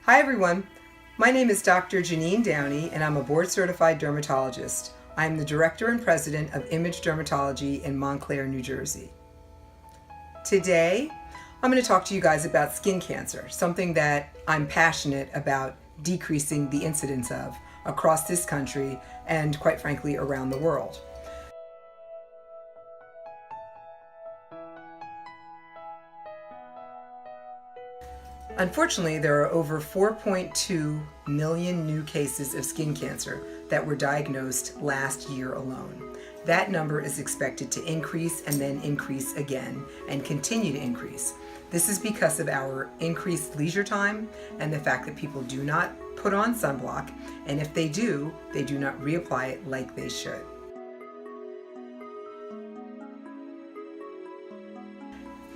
Hi everyone, my name is Dr. Jeanine Downie and I'm a board-certified dermatologist. I'm the Director and President of Image Dermatology in Montclair, New Jersey. Today, I'm going to talk to you guys about skin cancer, something that I'm passionate about decreasing the incidence of across this country and quite frankly around the world. Unfortunately, there are over 4.2 million new cases of skin cancer that were diagnosed last year alone. That number is expected to increase and then increase again and continue to increase. This is because of our increased leisure time and the fact that people do not put on sunblock, and if they do not reapply it like they should.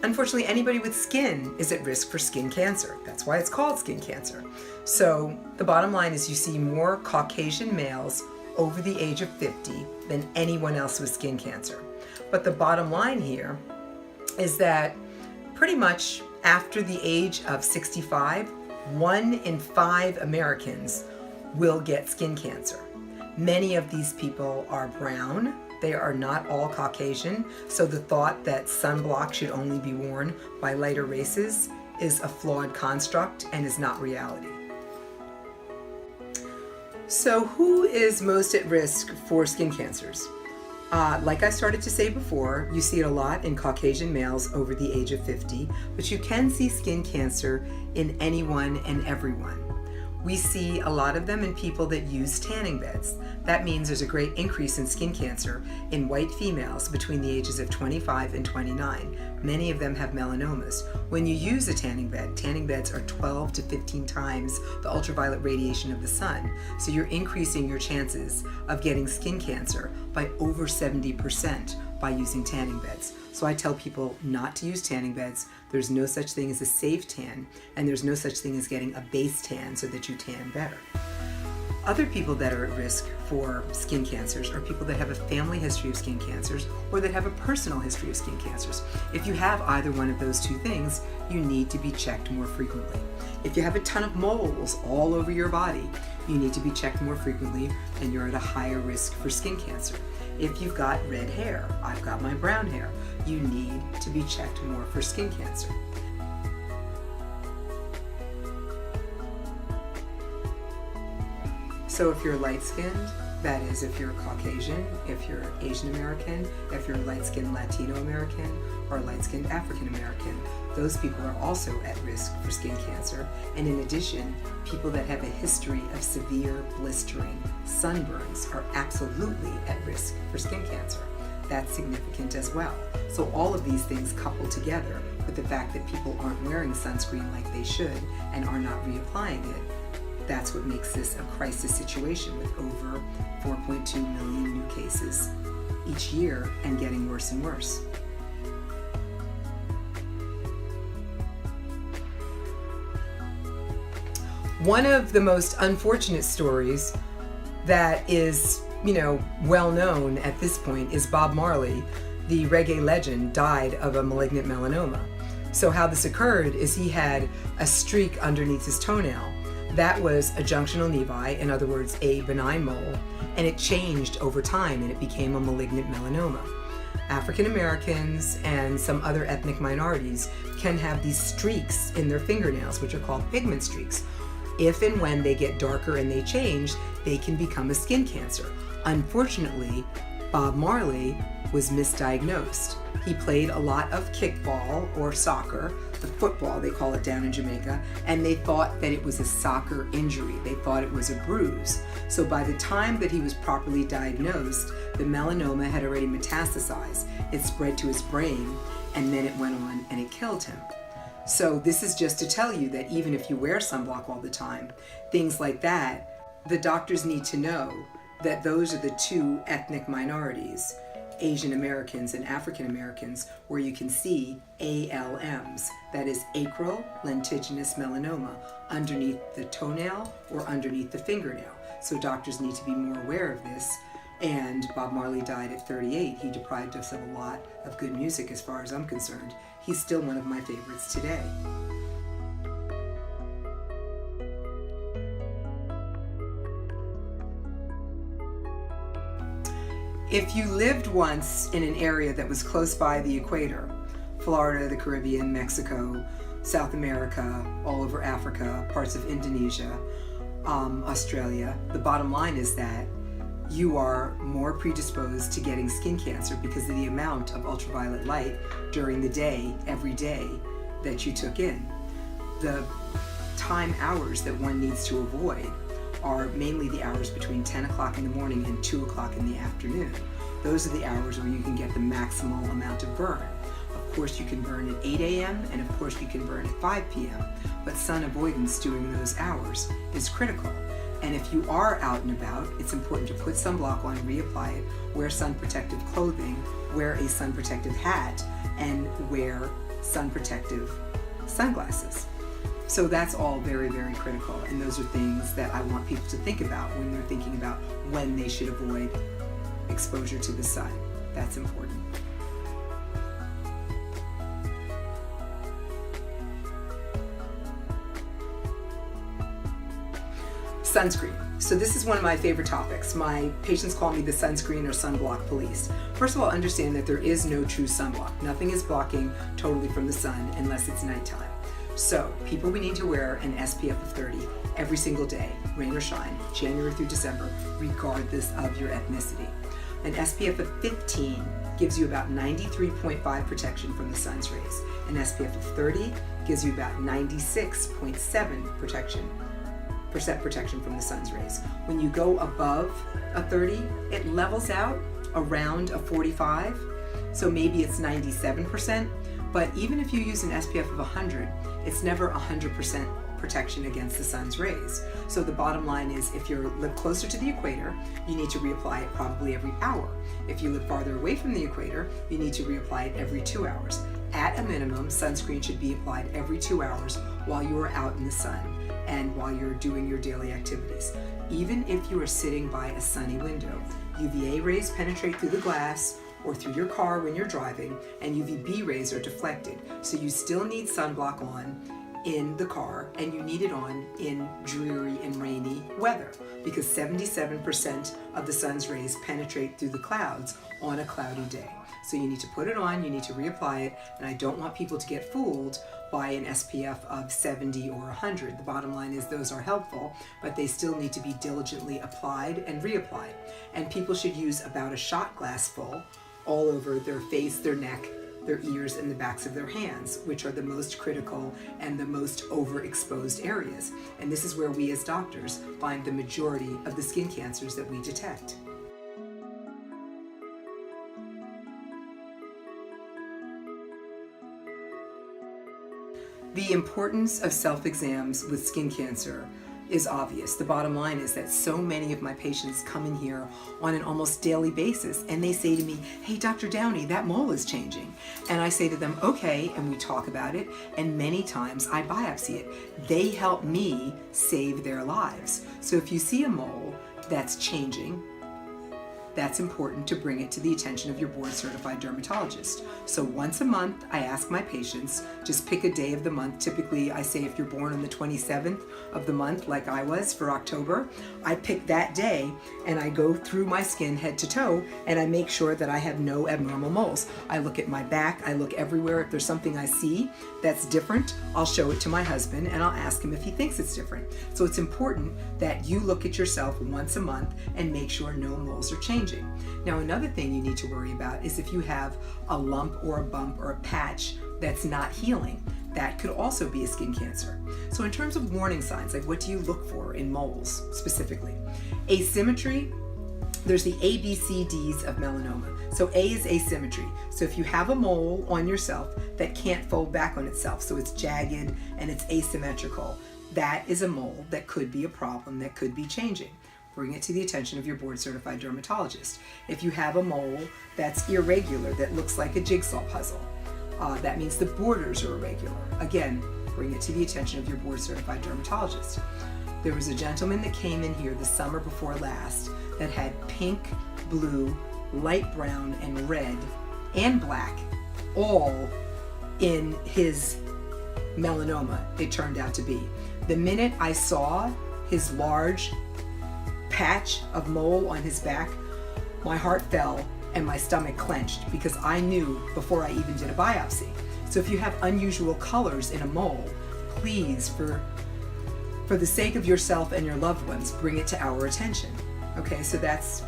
Unfortunately, anybody with skin is at risk for skin cancer. That's why it's called skin cancer. So the bottom line is you see more Caucasian males over the age of 50 than anyone else with skin cancer. But the bottom line here is that pretty much after the age of 65, 1 in 5 Americans will get skin cancer. Many of these people are brown. They are not all Caucasian, so the thought that sunblock should only be worn by lighter races is a flawed construct and is not reality. So who is most at risk for skin cancers? Like I started to say before, you see it a lot in Caucasian males over the age of 50, but you can see skin cancer in anyone and everyone. We see a lot of them in people that use tanning beds. That means there's a great increase in skin cancer in white females between the ages of 25 and 29. Many of them have melanomas. When you use a tanning beds are 12 to 15 times the ultraviolet radiation of the sun. So you're increasing your chances of getting skin cancer by over 70% by using tanning beds. So I tell people not to use tanning beds. There's no such thing as a safe tan, and there's no such thing as getting a base tan so that you tan better. Other people that are at risk for skin cancers are people that have a family history of skin cancers or that have a personal history of skin cancers. If you have either one of those two things, you need to be checked more frequently. If you have a ton of moles all over your body, you need to be checked more frequently and you're at a higher risk for skin cancer. If you've got red hair, I've got my brown hair, you need to be checked more for skin cancer. So if you're light-skinned, that is if you're Caucasian, if you're Asian American, if you're light-skinned Latino American, or light-skinned African American, those people are also at risk for skin cancer. And in addition, people that have a history of severe blistering sunburns are absolutely at risk for skin cancer. That's significant as well. So all of these things coupled together with the fact that people aren't wearing sunscreen like they should and are not reapplying it, that's what makes this a crisis situation with over 4.2 million new cases each year and getting worse and worse. One of the most unfortunate stories that is, well known at this point is Bob Marley, the reggae legend, died of a malignant melanoma. So how this occurred is he had a streak underneath his toenail. That was a junctional nevi, in other words, a benign mole, and it changed over time and it became a malignant melanoma. African Americans and some other ethnic minorities can have these streaks in their fingernails, which are called pigment streaks. If and when they get darker and they change, they can become a skin cancer. Unfortunately, Bob Marley was misdiagnosed. He played a lot of kickball or soccer, the football they call it down in Jamaica, and they thought that it was a soccer injury. They thought it was a bruise. So by the time that he was properly diagnosed, the melanoma had already metastasized. It spread to his brain, and then it went on and it killed him. So this is just to tell you that even if you wear sunblock all the time, things like that, the doctors need to know that those are the two ethnic minorities, Asian Americans and African Americans, where you can see ALMs, that is acral lentiginous melanoma, underneath the toenail or underneath the fingernail. So doctors need to be more aware of this. And Bob Marley died at 38. He deprived us of a lot of good music as far as I'm concerned. He's still one of my favorites today. If you lived once in an area that was close by the equator, Florida, the Caribbean, Mexico, South America, all over Africa, parts of Indonesia, Australia, the bottom line is that you are more predisposed to getting skin cancer because of the amount of ultraviolet light during the day, every day, that you took in. The time hours that one needs to avoid are mainly the hours between 10 o'clock in the morning and 2 o'clock in the afternoon. Those are the hours where you can get the maximal amount of burn. Of course, you can burn at 8 a.m. and of course you can burn at 5 p.m. But sun avoidance during those hours is critical. And if you are out and about, it's important to put sunblock on, reapply it, wear sun protective clothing, wear a sun protective hat, and wear sun protective sunglasses. So that's all very, very critical. And those are things that I want people to think about when they're thinking about when they should avoid exposure to the sun. That's important. Sunscreen. So this is one of my favorite topics. My patients call me the sunscreen or sunblock police. First of all, understand that there is no true sunblock. Nothing is blocking totally from the sun unless it's nighttime. So people, we need to wear an SPF of 30 every single day, rain or shine, January through December, regardless of your ethnicity. An SPF of 15 gives you about 93.5 protection from the sun's rays. An SPF of 30 gives you about 96.7 protection from the sun's rays. When you go above a 30, it levels out around a 45, so maybe it's 97%, but even if you use an SPF of 100, it's never 100% protection against the sun's rays. So the bottom line is, if you live closer to the equator, you need to reapply it probably every hour. If you live farther away from the equator, you need to reapply it every 2 hours. At a minimum, sunscreen should be applied every 2 hours while you are out in the sun and while you're doing your daily activities. Even if you are sitting by a sunny window, UVA rays penetrate through the glass or through your car when you're driving, and UVB rays are deflected. So you still need sunblock on in the car, and you need it on in dreary and rainy weather, because 77% of the sun's rays penetrate through the clouds on a cloudy day. So you need to put it on, you need to reapply it, and I don't want people to get fooled by an SPF of 70 or 100. The bottom line is those are helpful, but they still need to be diligently applied and reapplied. And people should use about a shot glass full all over their face, their neck, their ears, and the backs of their hands, which are the most critical and the most overexposed areas. And this is where we as doctors find the majority of the skin cancers that we detect. The importance of self-exams with skin cancer is obvious. The bottom line is that so many of my patients come in here on an almost daily basis and they say to me, "Hey, Dr. Downie, that mole is changing." And I say to them, "Okay," and we talk about it, and many times I biopsy it. They help me save their lives. So if you see a mole that's changing, that's important to bring it to the attention of your board-certified dermatologist. So once a month, I ask my patients, just pick a day of the month. Typically, I say if you're born on the 27th of the month, like I was for October, I pick that day and I go through my skin head to toe and I make sure that I have no abnormal moles. I look at my back, I look everywhere. If there's something I see that's different, I'll show it to my husband and I'll ask him if he thinks it's different. So it's important that you look at yourself once a month and make sure no moles are changing. Now, another thing you need to worry about is if you have a lump or a bump or a patch that's not healing. That could also be a skin cancer. So in terms of warning signs, like what do you look for in moles specifically? Asymmetry, there's the A, B, C, Ds of melanoma. So A is asymmetry. So if you have a mole on yourself that can't fold back on itself, so it's jagged and it's asymmetrical, that is a mole that could be a problem, that could be changing. Bring it to the attention of your board-certified dermatologist. If you have a mole that's irregular, that looks like a jigsaw puzzle, that means the borders are irregular. Again, bring it to the attention of your board-certified dermatologist. There was a gentleman that came in here the summer before last that had pink, blue, light brown, and red, and black, all in his melanoma, it turned out to be. The minute I saw his large patch of mole on his back, my heart fell and my stomach clenched because I knew before I even did a biopsy. So if you have unusual colors in a mole, please, for the sake of yourself and your loved ones, bring it to our attention. Okay, so that's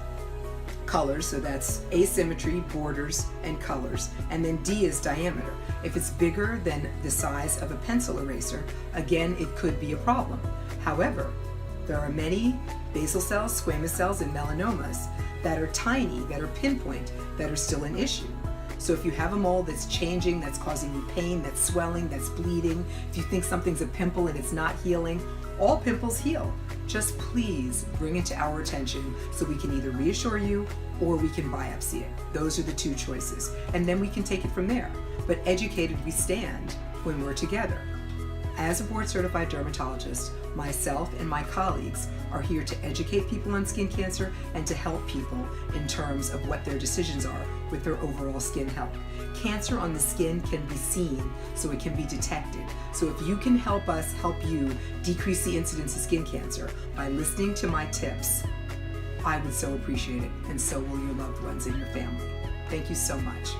colors, so that's asymmetry, borders, and colors. And then D is diameter. If it's bigger than the size of a pencil eraser, again, it could be a problem. However, there are many basal cells, squamous cells, and melanomas that are tiny, that are pinpoint, that are still an issue. So if you have a mole that's changing, that's causing you pain, that's swelling, that's bleeding, if you think something's a pimple and it's not healing, all pimples heal. Just please bring it to our attention so we can either reassure you or we can biopsy it. Those are the two choices. And then we can take it from there. But educated we stand when we're together. As a board-certified dermatologist, myself and my colleagues are here to educate people on skin cancer and to help people in terms of what their decisions are with their overall skin health. Cancer on the skin can be seen, so it can be detected. So if you can help us help you decrease the incidence of skin cancer by listening to my tips, I would so appreciate it, and so will your loved ones and your family. Thank you so much.